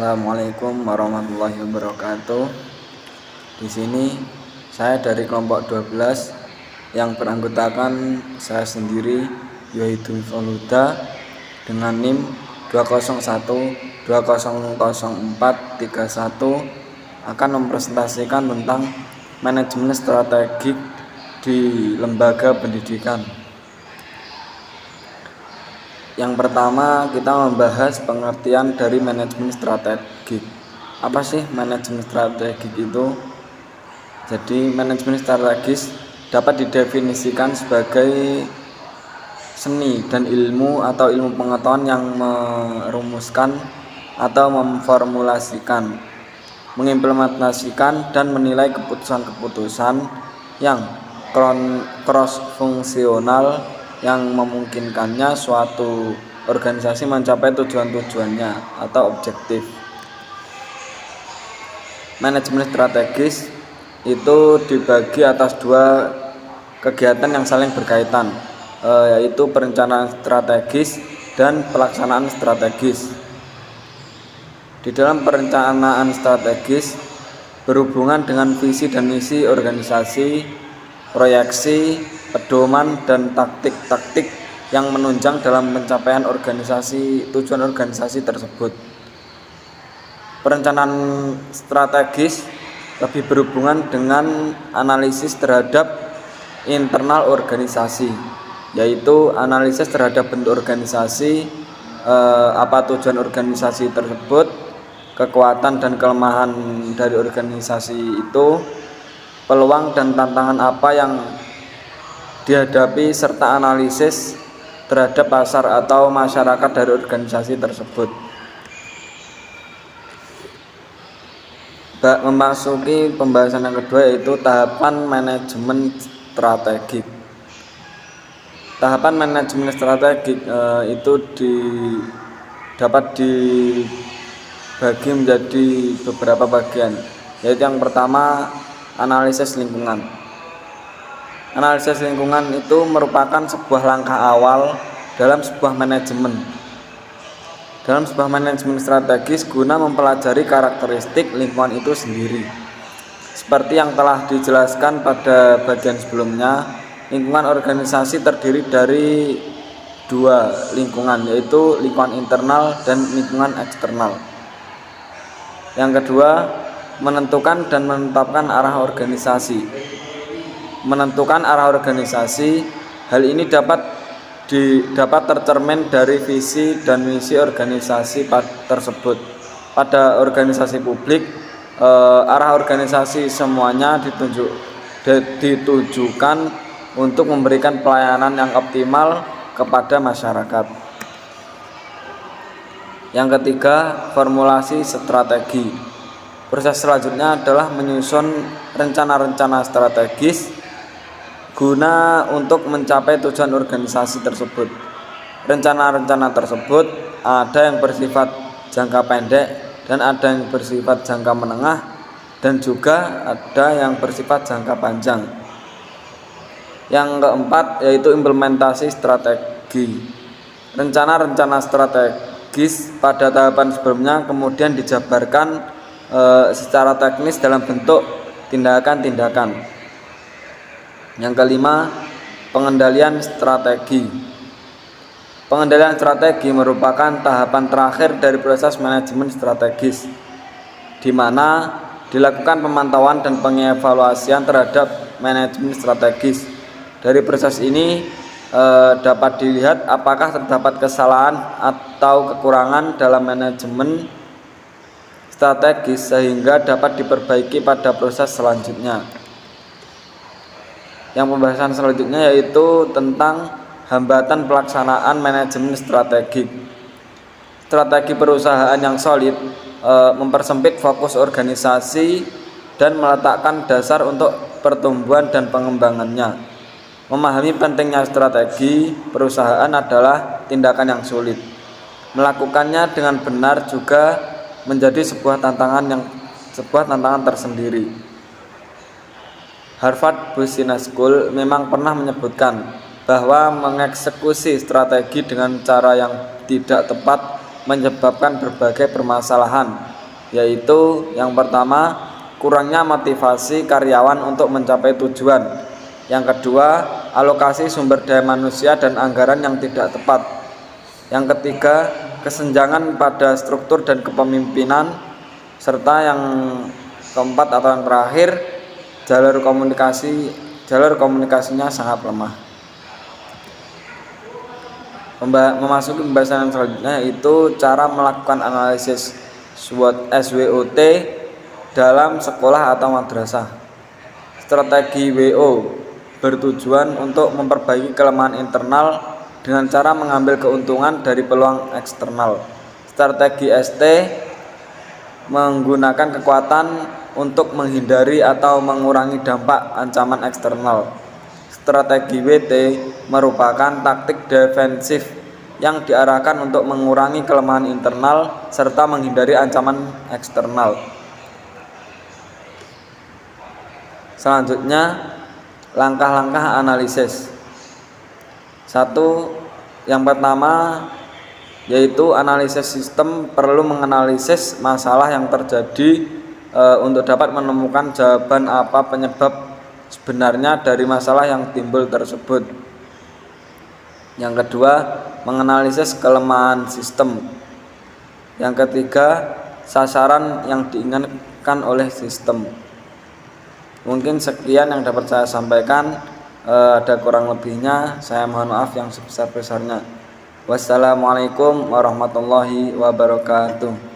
Assalamualaikum warahmatullahi wabarakatuh. Di sini saya dari kelompok 12 yang beranggotakan saya sendiri Yohidul Foluda dengan NIM 201200431 akan mempresentasikan tentang manajemen strategik di lembaga pendidikan. Yang pertama, kita membahas pengertian dari manajemen strategik. Apa sih manajemen strategik itu? Jadi, manajemen strategis dapat didefinisikan sebagai seni dan ilmu atau ilmu pengetahuan yang merumuskan atau memformulasikan, mengimplementasikan dan menilai keputusan-keputusan yang cross-fungsional yang memungkinkannya suatu organisasi mencapai tujuan-tujuannya atau objektif. Manajemen strategis itu dibagi atas dua kegiatan yang saling berkaitan, yaitu perencanaan strategis dan pelaksanaan strategis. Di dalam perencanaan strategis berhubungan dengan visi dan misi organisasi, proyeksi, pedoman dan taktik-taktik yang menunjang dalam pencapaian tujuan organisasi tersebut. Perencanaan strategis lebih berhubungan dengan analisis terhadap internal organisasi, yaitu analisis terhadap bentuk organisasi, apa tujuan organisasi tersebut, kekuatan dan kelemahan dari organisasi itu, peluang dan tantangan apa yang dihadapi, serta analisis terhadap pasar atau masyarakat dari organisasi tersebut. Memasuki pembahasan yang kedua, yaitu tahapan manajemen strategik. Tahapan manajemen strategik itu dapat dibagi menjadi beberapa bagian, yaitu yang pertama, analisis lingkungan. Analisis lingkungan itu merupakan sebuah langkah awal dalam sebuah manajemen strategis guna mempelajari karakteristik lingkungan itu sendiri. Seperti yang telah dijelaskan pada bagian sebelumnya, lingkungan organisasi terdiri dari dua lingkungan, yaitu lingkungan internal dan lingkungan eksternal. Yang kedua, menentukan dan menetapkan arah organisasi. Menentukan arah organisasi, hal ini dapat tercermin dari visi dan misi organisasi tersebut. Pada organisasi publik, arah organisasi semuanya ditujukan untuk memberikan pelayanan yang optimal kepada masyarakat. Yang ketiga, formulasi strategi. Proses selanjutnya adalah menyusun rencana-rencana strategis guna untuk mencapai tujuan organisasi tersebut. Rencana-rencana tersebut ada yang bersifat jangka pendek dan ada yang bersifat jangka menengah dan juga ada yang bersifat jangka panjang. Yang keempat, yaitu implementasi strategi. Rencana-rencana strategis pada tahapan sebelumnya kemudian dijabarkan secara teknis dalam bentuk tindakan-tindakan. Yang kelima, pengendalian strategi. Pengendalian strategi merupakan tahapan terakhir dari proses manajemen strategis, di mana dilakukan pemantauan dan pengevaluasian terhadap manajemen strategis. Dari proses ini dapat dilihat apakah terdapat kesalahan atau kekurangan dalam manajemen strategis sehingga dapat diperbaiki pada proses selanjutnya. Yang pembahasan selanjutnya yaitu tentang hambatan pelaksanaan manajemen strategik. Strategi perusahaan yang solid mempersempit fokus organisasi dan meletakkan dasar untuk pertumbuhan dan pengembangannya. Memahami pentingnya strategi perusahaan adalah tindakan yang sulit. Melakukannya dengan benar juga menjadi sebuah tantangan tersendiri. Harvard Business School memang pernah menyebutkan bahwa mengeksekusi strategi dengan cara yang tidak tepat menyebabkan berbagai permasalahan yaitu yang pertama, kurangnya motivasi karyawan untuk mencapai tujuan. Yang kedua, alokasi sumber daya manusia dan anggaran yang tidak tepat. Yang ketiga, kesenjangan pada struktur dan kepemimpinan. Serta yang keempat atau yang terakhir, jalur komunikasinya sangat lemah. Memasuki pembahasan yang selanjutnya, yaitu cara melakukan analisis SWOT dalam sekolah atau madrasah. Strategi WO bertujuan untuk memperbaiki kelemahan internal dengan cara mengambil keuntungan dari peluang eksternal. Strategi ST menggunakan kekuatan untuk menghindari atau mengurangi dampak ancaman eksternal. Strategi WT merupakan taktik defensif yang diarahkan untuk mengurangi kelemahan internal serta menghindari ancaman eksternal. Selanjutnya, langkah-langkah analisis. Yang pertama yaitu analisis sistem perlu menganalisis masalah yang terjadi untuk dapat menemukan jawaban apa penyebab sebenarnya dari masalah yang timbul tersebut. Yang kedua, menganalisis kelemahan sistem. Yang ketiga, sasaran yang diinginkan oleh sistem. Mungkin sekian yang dapat saya sampaikan. Ada kurang lebihnya saya mohon maaf yang sebesar-besarnya. Wassalamualaikum warahmatullahi wabarakatuh.